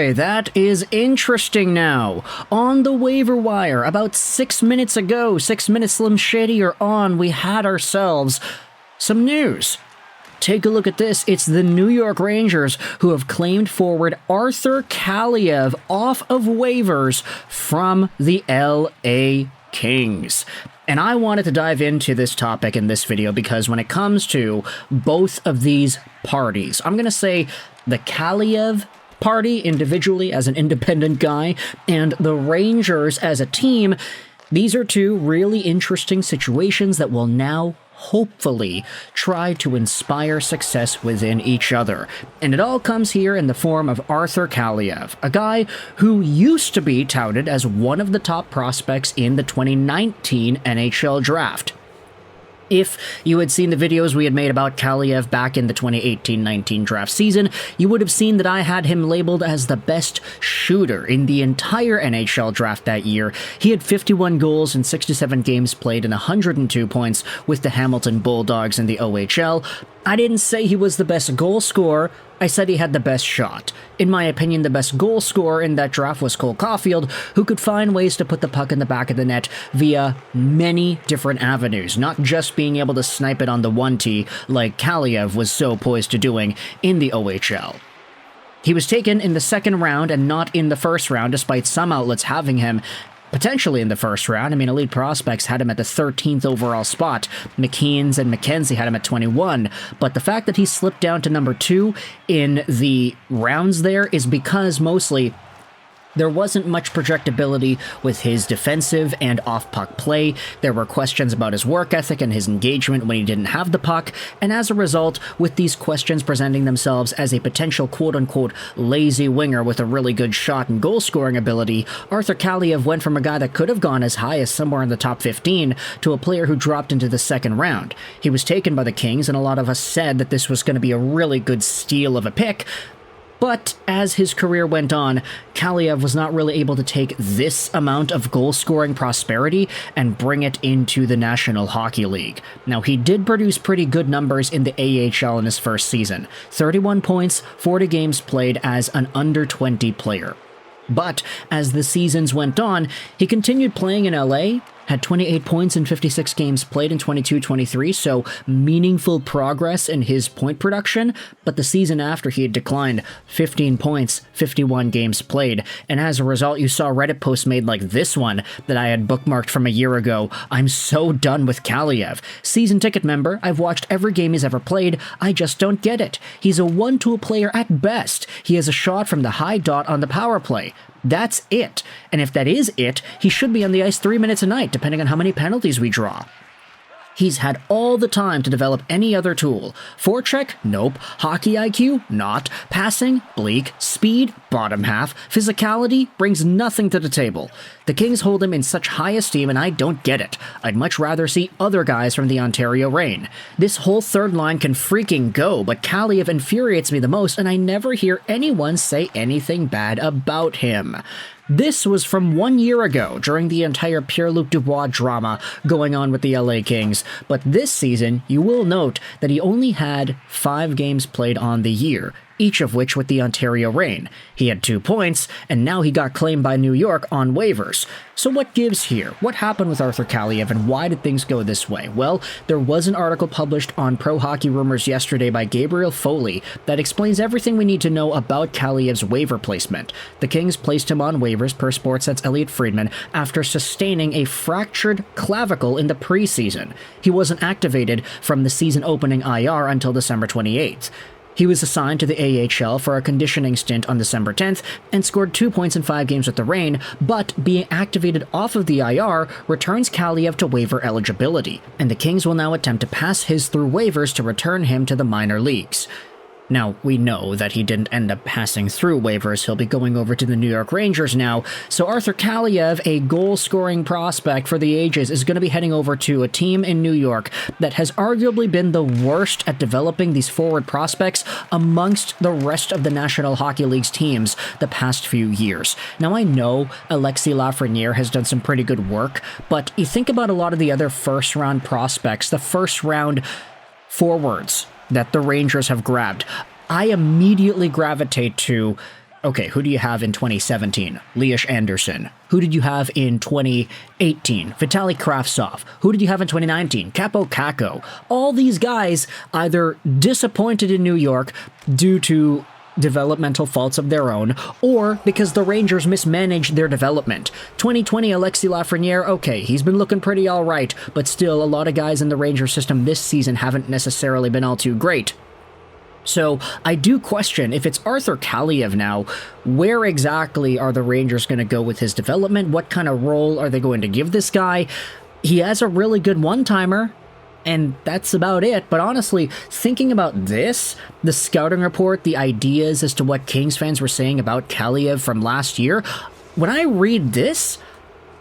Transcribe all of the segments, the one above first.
boy, that is interesting now. On the waiver wire, about 6 minutes ago, 6 minutes Slim Shady are on, we had ourselves some news. Take a look at this. It's the New York Rangers who have claimed forward Arthur Kaliyev off of waivers from the LA Kings. And I wanted to dive into this topic in this video because when it comes to both of these parties, I'm going to say the Kaliyev party individually as an independent guy and the Rangers as a team, these are two really interesting situations that will now hopefully try to inspire success within each other. And it all comes here in the form of Arthur Kaliyev, a guy who used to be touted as one of the top prospects in the 2019 NHL Draft. If you had seen the videos we had made about Kaliyev back in the 2018-19 draft season, you would have seen that I had him labeled as the best shooter in the entire NHL draft that year. He had 51 goals in 67 games played and 102 points with the Hamilton Bulldogs in the OHL. I didn't say he was the best goal scorer, I said he had the best shot. In my opinion, the best goal scorer in that draft was Cole Caulfield, who could find ways to put the puck in the back of the net via many different avenues, not just being able to snipe it on the 1T like Kaliyev was so poised to doing in the OHL. He was taken in the second round and not in the first round, despite some outlets having him potentially in the first round. I mean, Elite Prospects had him at the 13th overall spot. McKeans and McKenzie had him at 21. But the fact that he slipped down to number 2 in the rounds there is because mostly there wasn't much projectability with his defensive and off-puck play. There were questions about his work ethic and his engagement when he didn't have the puck, and as a result, with these questions presenting themselves as a potential quote-unquote lazy winger with a really good shot and goal-scoring ability, Arthur Kaliyev went from a guy that could have gone as high as somewhere in the top 15 to a player who dropped into the second round. He was taken by the Kings, and a lot of us said that this was going to be a really good steal of a pick. But as his career went on, Kaliyev was not really able to take this amount of goal-scoring prosperity and bring it into the National Hockey League. Now, he did produce pretty good numbers in the AHL in his first season. 31 points, 40 games played as an under-20 player. But as the seasons went on, he continued playing in LA, had 28 points in 56 games played in 22-23, so meaningful progress in his point production, but the season after he had declined 15 points, 51 games played, and as a result you saw Reddit posts made like this one that I had bookmarked from a year ago. I'm so done with Kaliyev. Season ticket member, I've watched every game he's ever played, I just don't get it. He's a one-tool player at best. He has a shot from the high dot on the power play. That's it. And if that is it, he should be on the ice 3 minutes a night, depending on how many penalties we draw. He's had all the time to develop any other tool. Forecheck? Nope. Hockey IQ? Not. Passing? Bleak. Speed? Bottom half. Physicality? Brings nothing to the table. The Kings hold him in such high esteem and I don't get it. I'd much rather see other guys from the Ontario Reign. This whole third line can freaking go, but Kaliyev infuriates me the most and I never hear anyone say anything bad about him. This was from 1 year ago, during the entire Pierre-Luc Dubois drama going on with the LA Kings, but this season, you will note that he only had 5 games played on the year, each of which with the Ontario Reign. He had 2 points, and now he got claimed by New York on waivers. So what gives here? What happened with Arthur Kaliyev, and why did things go this way? Well, there was an article published on Pro Hockey Rumors yesterday by Gabriel Foley that explains everything we need to know about Kaliyev's waiver placement. The Kings placed him on waivers per Sportsnet's Elliot Friedman after sustaining a fractured clavicle in the preseason. He wasn't activated from the season-opening IR until December 28th. He was assigned to the AHL for a conditioning stint on December 10th and scored 2 points in 5 games with the Reign, but being activated off of the IR returns Kaliyev to waiver eligibility, and the Kings will now attempt to pass his through waivers to return him to the minor leagues. Now, we know that he didn't end up passing through waivers. He'll be going over to the New York Rangers now. So Arthur Kaliyev, a goal-scoring prospect for the ages, is going to be heading over to a team in New York that has arguably been the worst at developing these forward prospects amongst the rest of the National Hockey League's teams the past few years. Now, I know Alexis Lafreniere has done some pretty good work, but you think about a lot of the other first-round prospects, the first-round forwards that the Rangers have grabbed. I immediately gravitate to Okay, who do you have in 2017? Lias Andersson. Who did you have in 2018? Vitaly Kravtsov. Who did you have in 2019? Capo Kakko. All these guys either disappointed in New York due to developmental faults of their own, or because the Rangers mismanaged their development. 2020 Alexis Lafreniere, okay, he's been looking pretty alright, but still a lot of guys in the Rangers system this season haven't necessarily been all too great. So I do question, if it's Arthur Kaliyev now, where exactly are the Rangers going to go with his development? What kind of role are they going to give this guy? He has a really good one-timer, and that's about it. But honestly, thinking about this, the scouting report, the ideas as to what Kings fans were saying about Kaliyev from last year, when I read this,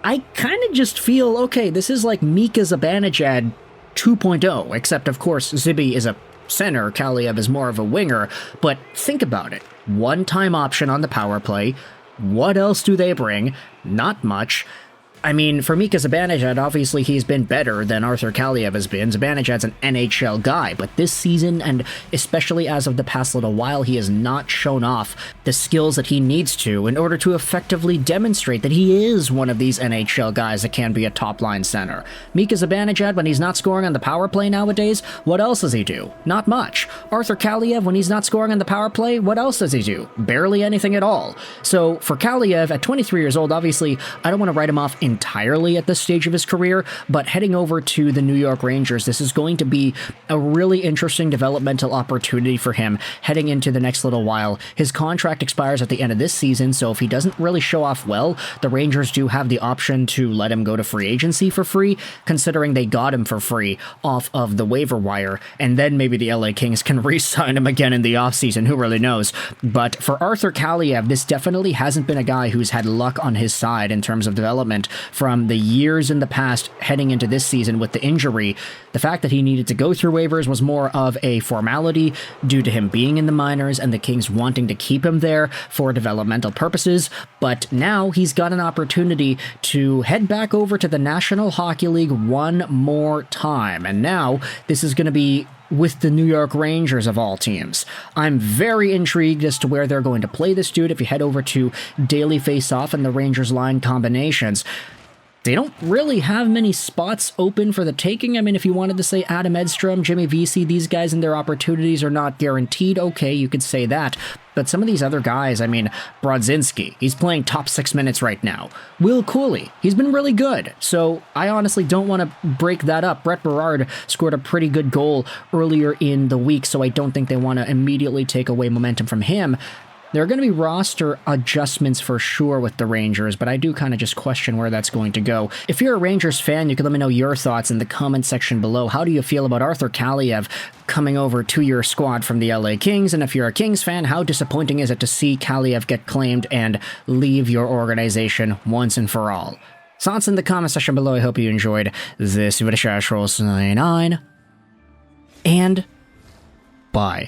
I kind of just feel, okay, this is like Mika Zibanejad 2.0, except of course Zibi is a center, Kaliyev is more of a winger, but think about it. One-time option on the power play. What else do they bring? Not much. I mean, for Mika Zibanejad, obviously he's been better than Arthur Kaliyev has been. Zibanejad's an NHL guy, but this season, and especially as of the past little while, he has not shown off the skills that he needs to in order to effectively demonstrate that he is one of these NHL guys that can be a top-line center. Mika Zibanejad, when he's not scoring on the power play nowadays, what else does he do? Not much. Arthur Kaliyev, when he's not scoring on the power play, what else does he do? Barely anything at all. So, for Kaliyev, at 23 years old, obviously, I don't want to write him off entirely at this stage of his career, but heading over to the New York Rangers, this is going to be a really interesting developmental opportunity for him heading into the next little while. His contract expires at the end of this season, so if he doesn't really show off well, the Rangers do have the option to let him go to free agency for free, considering they got him for free off of the waiver wire, and then maybe the LA Kings can re-sign him again in the offseason, who really knows. But for Arthur Kaliyev, this definitely hasn't been a guy who's had luck on his side in terms of development from the years in the past heading into this season with the injury. The fact that he needed to go through waivers was more of a formality due to him being in the minors and the Kings wanting to keep him there for developmental purposes, but now he's got an opportunity to head back over to the National Hockey League one more time, and now this is going to be with the New York Rangers of all teams. I'm very intrigued as to where they're going to play this dude. If you head over to Daily Face-Off and the Rangers line combinations, they don't really have many spots open for the taking. I mean, if you wanted to say Adam Edstrom, Jimmy Vesey, these guys and their opportunities are not guaranteed, okay, you could say that. But some of these other guys, I mean, Brodzinski, he's playing top 6 minutes right now. Will Cooley, he's been really good. So I honestly don't want to break that up. Brett Berard scored a pretty good goal earlier in the week, so I don't think they want to immediately take away momentum from him. There are going to be roster adjustments for sure with the Rangers, but I do kind of just question where that's going to go. If you're a Rangers fan, you can let me know your thoughts in the comment section below. How do you feel about Arthur Kaliyev coming over to your squad from the LA Kings? And if you're a Kings fan, how disappointing is it to see Kaliyev get claimed and leave your organization once and for all? Thoughts in the comment section below. I hope you enjoyed this video. And bye.